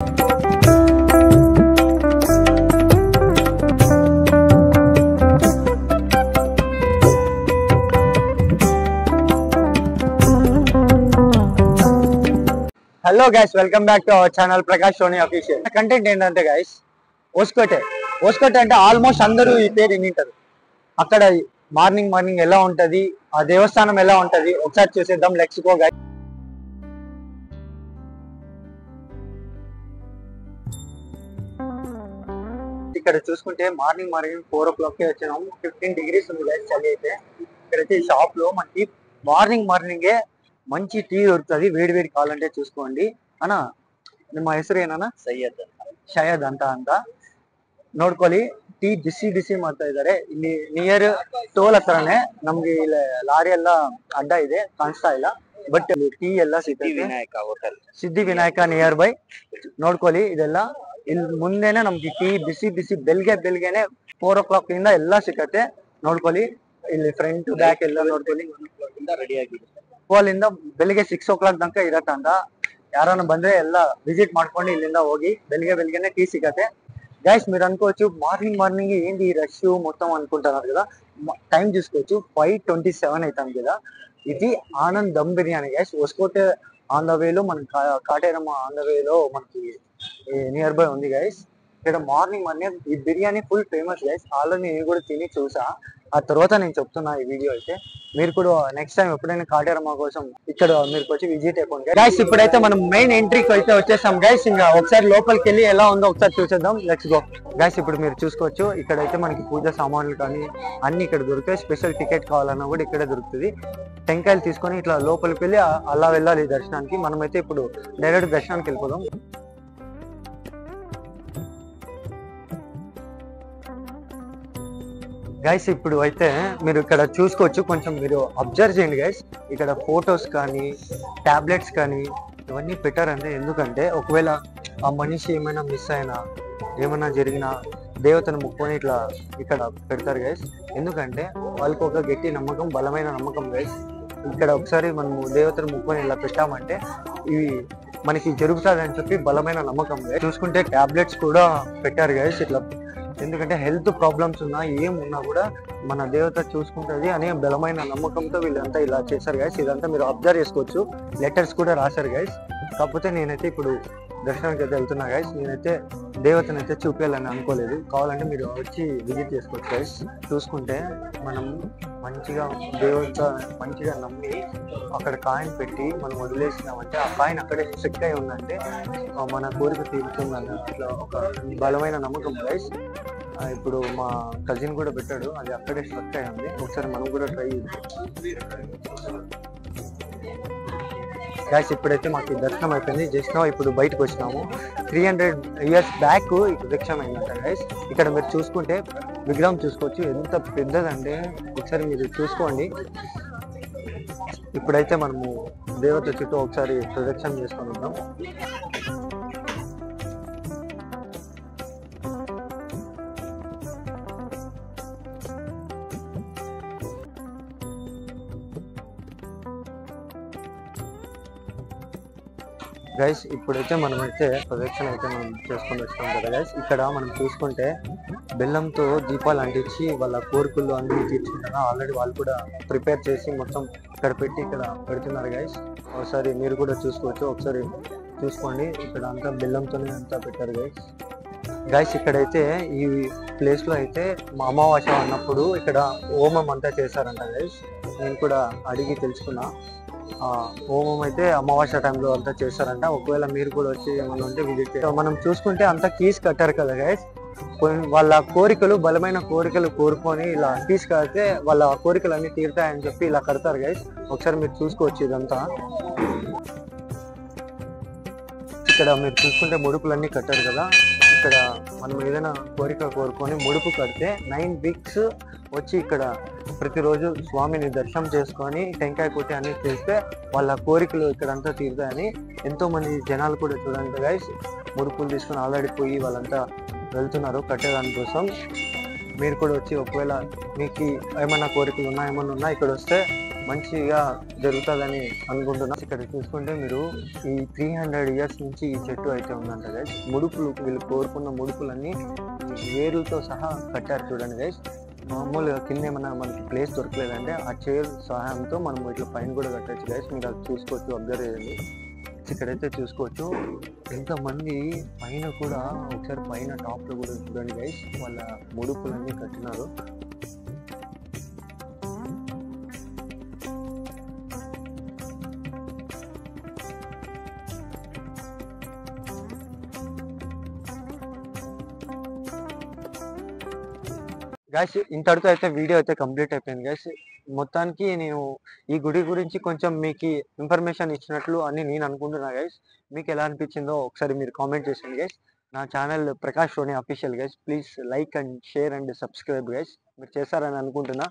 Hello guys, welcome back to our channel Prakash Soni official. Content ఏంటంటే guys, Hoskote అంటే almost అందరూ ఈ పేరు వింటారు. అక్కడ మార్నింగ్ ఎలా ఉంటది, ఆ దేవస్థానం ఎలా ఉంటది ఒకసారి చూసేద్దాం. Let's go guys. ఇక్కడ చూసుకుంటే మార్నింగ్ 4 o'clock వచ్చినాము. 15 degrees ఉంది గైస్, చలి అయితే. ఇక్కడైతే ఈ షాప్ లో మనకి మార్నింగే మంచి టీ దొరుకుతుంది. వేడి కావాలంటే చూసుకోండి ಅಣ್ಣ. ನಿಮ್ಮ ಹೆಸರು ಏನಣ್ಣ? ಶಯದ್ ಅಂತ ನೋಡ್ಕೊಳ್ಳಿ. ಟೀ ಬಿಸಿ ಮಾಡ್ತಾ ಇದ್ದಾರೆ. ಇಲ್ಲಿ ನಿಯರ್ ಟೋಲ್ ಹತ್ರನೇ ನಮ್ಗೆ ಇಲ್ಲಿ ಲಾರಿ ಎಲ್ಲ ಅಡ್ಡ ಇದೆ, ಕಾಣಿಸ್ತಾ ಇಲ್ಲ. ಬಟ್ ಟೀ ಎಲ್ಲ ಸಿಗ್ತದೆ. ಸಿದ್ಧಿ ವಿನಾಯಕ ನಿಯರ್ ಬೈ ನೋಡ್ಕೊಳ್ಳಿ. ಇದೆಲ್ಲ ಇಲ್ಲಿ ಮುಂದೆನೆ ನಮ್ಗೆ ಟೀ ಬಿಸಿ ಬೆಲ್ಗೆನೆ 4 o'clock ಇಂದ ಎಲ್ಲ ಸಿಕ್ಕತ್ತೆ. ನೋಡ್ಕೊಳ್ಳಿ, ಇಲ್ಲಿ ಫ್ರಂಟ್ ಬ್ಯಾಕ್ ಎಲ್ಲ ನೋಡ್ಕೊಳ್ಳಿ. ಇಲ್ಲಿಂದ ಬೆಳಿಗ್ಗೆ 6 o'clock ತನಕ ಇರತ್ತಂತ. ಯಾರನ್ನ ಬಂದ್ರೆ ಎಲ್ಲ ವಿಸಿಟ್ ಮಾಡ್ಕೊಂಡು ಇಲ್ಲಿಂದ ಹೋಗಿ. ಬೆಳಿಗ್ಗೆನೆ టీ సిగతే. గైస్ మీరు అనుకోవచ్చు మార్నింగ్ ఏంటి ఈ రష్ మొత్తం అనుకుంటున్నారు కదా. టైం చూసుకోవచ్చు 5:27 అవుతాం కదా. ఇది Anand dum biryani guys. Hoskote on the వేలో, మన కాటేరమ్మ ఆన్ ద వేలో మనకి నియర్ బై ఉంది గైస్. ఇక్కడ మార్నింగ్ ఈ biryani full famous guys. Already నేను కూడా తిని చూసా. ఆ తర్వాత నేను చెప్తున్నా ఈ వీడియో అయితే. మీరు కూడా నెక్స్ట్ టైం ఎప్పుడైనా కాటేరమ్మ కోసం ఇక్కడ మీరు వచ్చి విజిట్ అయిపోండి గైస్. ఇప్పుడైతే మనం మెయిన్ ఎంట్రీకి అయితే వచ్చేసాం గైస్. ఇంకా ఒకసారి లోపలికి వెళ్ళి ఎలా ఉందో ఒకసారి చూసేద్దాం. Let's go guys. ఇప్పుడు మీరు చూసుకోవచ్చు, ఇక్కడైతే మనకి పూజ సామాన్లు కానీ అన్ని ఇక్కడ దొరుకుతాయి. స్పెషల్ టికెట్ కావాలన్నా కూడా ఇక్కడే దొరుకుతుంది. టెంకాయలు తీసుకొని ఇట్లా లోపలికి వెళ్ళి అలా వెళ్ళాలి దర్శనానికి. మనమైతే ఇప్పుడు డైరెక్ట్ దర్శనానికి వెళ్ళిపోదాం. గైస్ ఇప్పుడు అయితే మీరు ఇక్కడ చూసుకోవచ్చు, కొంచెం మీరు అబ్జర్వ్ చేయండి గైస్. ఇక్కడ ఫొటోస్ కానీ టాబ్లెట్స్ కానీ ఇవన్నీ పెట్టారంటే, ఎందుకంటే ఒకవేళ ఆ మనిషి ఏమైనా మిస్ అయినా ఏమైనా జరిగినా దేవతను ముక్కొని ఇట్లా ఇక్కడ పెడతారు గైస్. ఎందుకంటే వాళ్ళకి ఒక గట్టి నమ్మకం, బలమైన నమ్మకం గైస్. ఇక్కడ ఒకసారి మనము దేవతను ముక్కొని ఇలా పెట్టామంటే ఇవి మనకి జరుగుతుంది అని చెప్పి బలమైన నమ్మకం గైస్. చూసుకుంటే టాబ్లెట్స్ కూడా పెట్టారు గైస్ ఇట్లా. ఎందుకంటే హెల్త్ ప్రాబ్లమ్స్ ఉన్నా ఏమున్నా కూడా మన దేవత చూసుకుంటుంది అనే బలమైన నమ్మకంతో వీళ్ళంతా ఇలా చేశారు గైస్. ఇదంతా మీరు అబ్జర్వ్ చేసుకోవచ్చు. లెటర్స్ కూడా రాశారు గైస్. కాకపోతే నేనైతే ఇప్పుడు దర్శనానికి అయితే వెళ్తున్నా గైస్. నేనైతే దేవతను అయితే చూపించాలని అనుకోలేదు. కావాలంటే మీరు వచ్చి విజిట్ చేసుకోవచ్చు గైస్. చూసుకుంటే మనం మంచిగా దేవత మంచిగా నమ్మి అక్కడ కాయిన్ పెట్టి మనం వదిలేసినామంటే ఆ కాయిన్ అక్కడే స్ట్రిక్ అయి ఉందంటే మన కోరిక తీరుతుందని అట్లా ఒక బలమైన నమ్మకం గైస్. ఇప్పుడు మా కజిన్ కూడా పెట్టాడు, అది అక్కడే స్ట్రక్ అయి ఉంది. ఒకసారి మనం కూడా ట్రై గైస్. ఇప్పుడైతే మాకు దర్శనం అయిపోయింది. జస్ట్ ఇప్పుడు బయటకు వచ్చినాము. 300 years బ్యాక్ వృక్షం అయిందంట గైస్. ఇక్కడ మీరు చూసుకుంటే విగ్రహం చూసుకోవచ్చు, ఎంత పెద్దదంటే ఒకసారి మీరు చూసుకోండి. ఇప్పుడైతే మనము దేవత చుట్టూ ఒకసారి ప్రదక్షిణ చేసుకొని ఉంటాం. గైస్ ఇప్పుడైతే మనమైతే ప్రదక్షిణ అయితే మనం చేసుకొని వచ్చాం కదా గైస్. ఇక్కడ మనం చూసుకుంటే బెల్లంతో దీపాలు అంటించి వాళ్ళ కోరికలు అన్ని తీర్చుకుంటారు. ఆల్రెడీ వాళ్ళు కూడా ప్రిపేర్ చేసి మొత్తం ఇక్కడ పెట్టి ఇక్కడ పెడుతున్నారు గైస్. ఒకసారి మీరు కూడా చూసుకోవచ్చు, ఒకసారి చూసుకోండి. ఇక్కడ అంతా బెల్లంతోనే అంతా పెట్టారు గైస్. ఇక్కడైతే ఈ ప్లేస్ లో అయితే మా అమావాస్య అన్నప్పుడు ఇక్కడ హోమం అంతా చేశారంట గైస్. నేను కూడా అడిగి తెలుసుకున్నా. హోమం అయితే అమావాస్య టైంలో అంతా చేస్తారంట. ఒకవేళ మీరు కూడా వచ్చి ఏమన్నా ఉంటే విజిట్ చేయాలి. మనం చూసుకుంటే అంతా కీస్ కట్టారు కదా గైస్. వాళ్ళ కోరికలు, బలమైన కోరికలు కోరుకొని ఇలా కీస్ కడితే వాళ్ళ కోరికలు అన్ని తీరుతాయని చెప్పి ఇలా కడతారు గైస్. ఒకసారి మీరు చూసుకోవచ్చు ఇదంతా. ఇక్కడ మీరు చూసుకుంటే ముడుపులన్నీ కట్టారు కదా. ఇక్కడ మనం ఏదైనా కోరిక కోరుకొని ముడుపు కడితే 9 weeks వచ్చి ఇక్కడ ప్రతిరోజు స్వామిని దర్శనం చేసుకొని టెంకాయ కొట్టి అన్ని చేస్తే వాళ్ళ కోరికలు ఇక్కడంతా తీరుతాయని ఎంతో మంది జనాలు కూడా చూడండి గైస్. ముడుపులు తీసుకొని ఆల్రెడీ పోయి వాళ్ళంతా వెళ్తున్నారు కట్టేదాని కోసం. మీరు కూడా వచ్చి ఒకవేళ మీకు ఏమైనా కోరికలు ఉన్నా ఇక్కడ వస్తే మంచిగా జరుగుతుందని అనుకుంటున్నా. ఇక్కడ చూసుకుంటే మీరు ఈ 300 ఇయర్స్ నుంచి ఈ చెట్టు అయితే ఉందంట గైస్. ముడుపులు, వీళ్ళు కోరుకున్న ముడుపులన్నీ వేరులతో సహా కట్టారు చూడండి గైస్. మామూలుగా కింద ఏమన్నా మనకి ప్లేస్ దొరకలేదంటే ఆ చైర్ సహాయంతో మనం ఇట్లా పైన కూడా కట్టచ్చు గైస్. మీరు అది చూసుకోవచ్చు, అబ్జర్వ్ చేయండి. ఇక్కడైతే చూసుకోవచ్చు ఎంతమంది పైన కూడా, ఒకసారి పైన టాప్ లో కూడా చూడండి గైస్, వాళ్ళ ముడుపులన్నీ కట్టినారు. గైస్ ఇంతటితో అయితే వీడియో అయితే కంప్లీట్ అయిపోయింది గైస్. మొత్తానికి నేను ఈ గుడి గురించి కొంచెం మీకు ఇన్ఫర్మేషన్ ఇచ్చినట్లు అని నేను అనుకుంటున్నా గైస్. మీకు ఎలా అనిపించిందో ఒకసారి మీరు కామెంట్ చేయండి గైస్. నా channel Prakash Roni official guys. Please like and share and subscribe guys. మీరు చేస్తారని అనుకుంటున్నా.